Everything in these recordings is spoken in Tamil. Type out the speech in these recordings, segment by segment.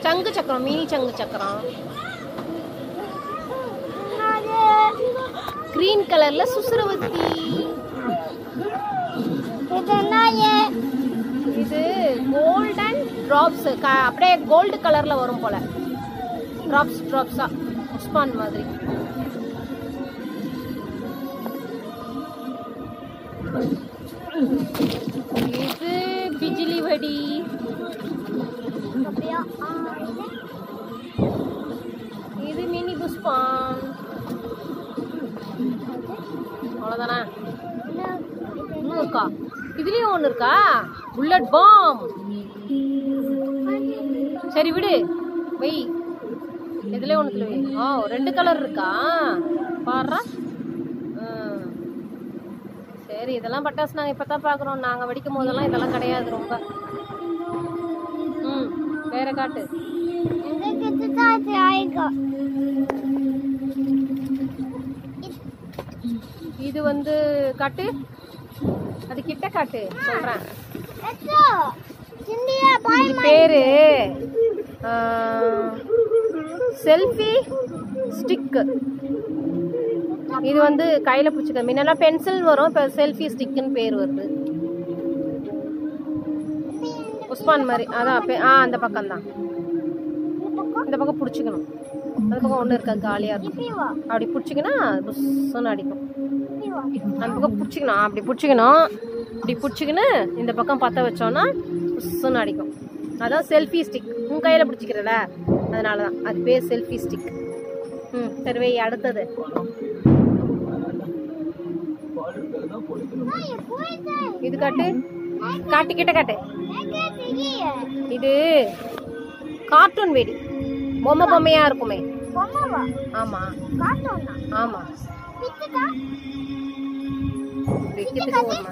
சங்கு சக்கரம், மினி சங்கு சக்கரம். கிரீன் கலர்ல சுசுரவத்தி. இது கோல்டன் டிராப்ஸ், அப்படியே கோல்டு கலர்ல வரும் போல. டிராப்ஸ் டிராப்ஸா உஸ்மான் மாதிரி. இது பிஜிலி வடி. இது மினி புஷ்பான். அவ்வளோதானே? இன்னும் இருக்கா? இதுலயும் ஒன்று இருக்கா? Bullet bomb. சரி விடு, வை. இதுல ஒன்றுல வை. ஓ, 2 கலர் இருக்கா? பாடுறா. சரி, இதெல்லாம் பட்டாசு நாங்கள் இப்போ தான் பார்க்குறோம். நாங்கள் வெடிக்கும் போதெல்லாம் இதெல்லாம் கிடையாது ரொம்ப. வேற காட்டு. இது வந்து காட்டு, அது கிட்ட காட்டு சொல்றேன். பேரு செல்ஃபி ஸ்டிக். இது வந்து கையில பிடிச்சிக்க. முன்னெல்லாம் பென்சில் வரும், இப்போ செல்ஃபி ஸ்டிக்னு பேர் வருது. உஸ்மான் மாதிரி. அதான் அந்த பக்கம் தான். இந்த பக்கம் பிடிச்சிக்கணும். அந்த பக்கம் ஒன்றும் இருக்காது, காலியாக இருக்கும். அப்படி பிடிச்சிக்கினா புஷ்ஷுன்னு அடிக்கும். அந்த பக்கம் பிடிச்சிக்கணும், அப்படி பிடிச்சிக்கணும். இப்படி பிடிச்சிக்கின்னு இந்த பக்கம் பற்ற வச்சோன்னா புஷ்ஷுன்னு அடிக்கும். அதான் செல்ஃபி ஸ்டிக். உன் கையில் பிடிச்சிக்கிறல, அதனால தான் அது பேர் செல்ஃபி ஸ்டிக். சரி, அடுத்தது இது காட்டு. காட்டு, கிட்ட காட்டு. இது கார்ட்டூன் வெடி. பொம்மையா இருக்குமே. ஆமா ஆமா. வைக்கிறதுக்கு ஒரு மணி.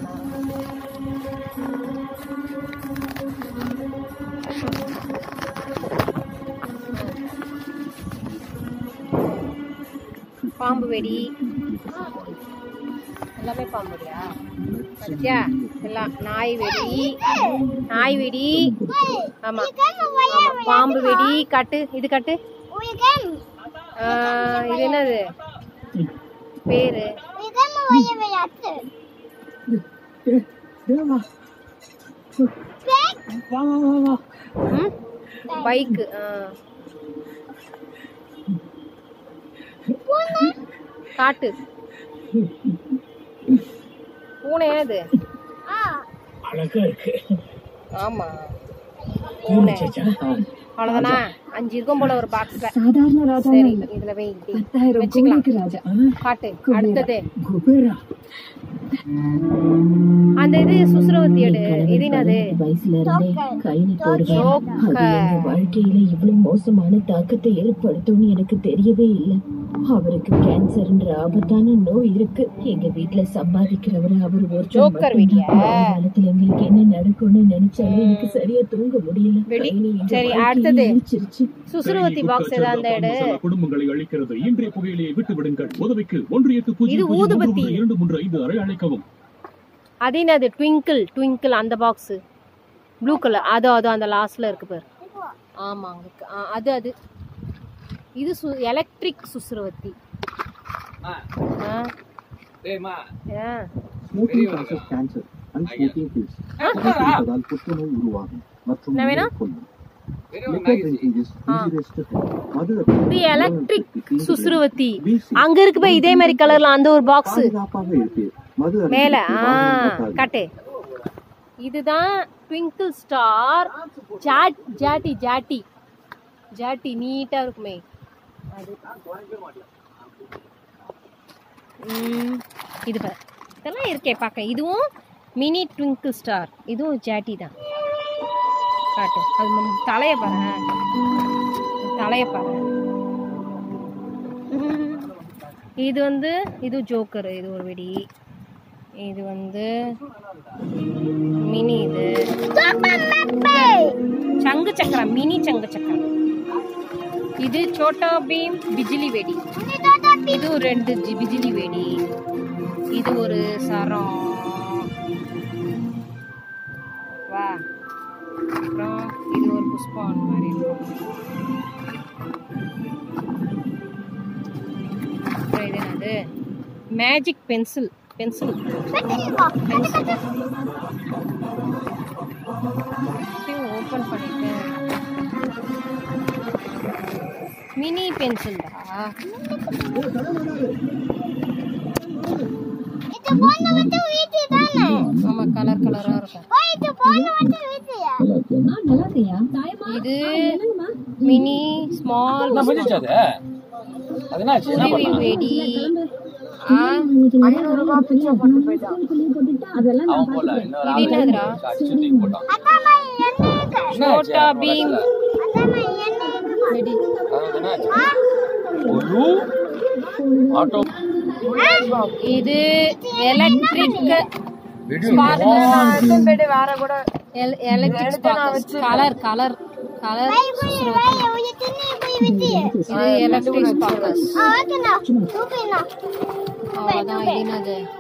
பாம்பு வெடி எல்லாமே பாம்பு வெடியா? பத்தியா? எல்லாம் நாய் வெடி. நாய் வெடி. ஆமா ஆமா. பாம்பு வெடி காட்டு. இது காட்டு. இது என்னது பேரு? பைக்கு. காட்டு. பூனை. அது அழகா இருக்கு. ஆமா, பூனை. அவ்வளவுதானா? 5 இருக்கும் போல ஒரு பாக்ஸ்ல. சரி, இதுல வை. வச்சுக்கலாம். காட்டு. அடுத்தது அந்த இது சுசுரவத்தி எடு. இது என்னது? வாழ்க்கையில இவ்வளவு மோசமான தாக்கத்தை ஏற்படுத்தும்னு எனக்கு தெரியவே இல்லை. அவருக்கு கேன்சர்ன்ற ஆபத்தான நோய் இருக்கு. எங்க வீட்டுல சம்பாதிக்கிறவரு அவர் ஒரு ஜோக்கர். காலத்துல எங்களுக்கு என்ன நடக்கும்னு நினைச்சாலும் எனக்கு சரியா தூங்க முடியல. சரி, அடுத்தது சுசுரவத்தி பாக்ஸ். ஏதாவது எடு. குடும்பங்களை அழிக்கிறது. இன்றைய புகையிலையை விட்டு விடுங்கள். உதவிக்கு 1800235 அறை அழைக்கவும். அது என்னது? ட்விங்கிள். ட்விங்கிள் அந்த பாக்ஸ் ப்ளூ கலர். அதோ அந்த லாஸ்ட்ல இருக்கு பாரு. ஆமா, அது அது. இது எலக்ட்ரிக் சுசுரவத்தி. என்ன வேணும்? இது எலக்ட்ரிக் சுசுரவத்தி. அங்க இருக்கு போய் இதே மாதிரி கலர்ல அந்த ஒரு பாக்ஸ் மேல. காட்டு. இதுதான் ட்விங்கிள் ஸ்டார். ஜாட்டி ஜாட்டி ஜாட்டி நீட்டா இருக்குமே அது. இது பாரு, இதெல்லாம் இருக்கே பார்க்க. இதுவும் மினி ட்விங்கிள் ஸ்டார். இதுவும் ஜாட்டி தான். காட்டு. அது தலைய பாரு. தலைய பாரு. இது வந்து இது ஜோக்கர். இது ஒரு வெடி. இது வந்து மினி. இது சங்கு சக்கரம். மினி சங்கு சக்கரம். இது சோட்டா பீம் பிஜிலி வெடி. இது 2 பிஜிலி வெடி. இது ஒரு சரம். வா. அப்புறம் இது ஒரு புஷ்பம். பால் மாதிரி இருக்கும். அப்புறம் இது என்னது? Magic pencil. ஓபன் பண்ணிட்டேன். மினி பென்சில்டா. ஆமா, கலர் கலரா இருக்கும். இது மினி ஸ்மால் வெடி. சோட்டா பீம் வெடி. இது எலக்ட்ரிக் கலர் கலர் கலர் இது எலக்ட்ரிக் ஸ்பார்க்கர்ஸ்.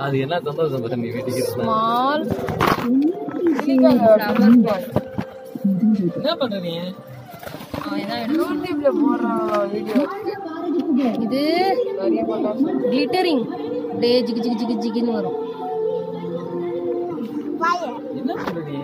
அது என்ன சந்தோஷம் பாரு நீ வீட்டுக்கு ஸ்மால் என்ன பண்ற நீ? இது கிளிட்டரிங் டே ஜிகி ஜிகி ஜிகி ஜிகின்னு வரும். என்ன பண்ற நீ?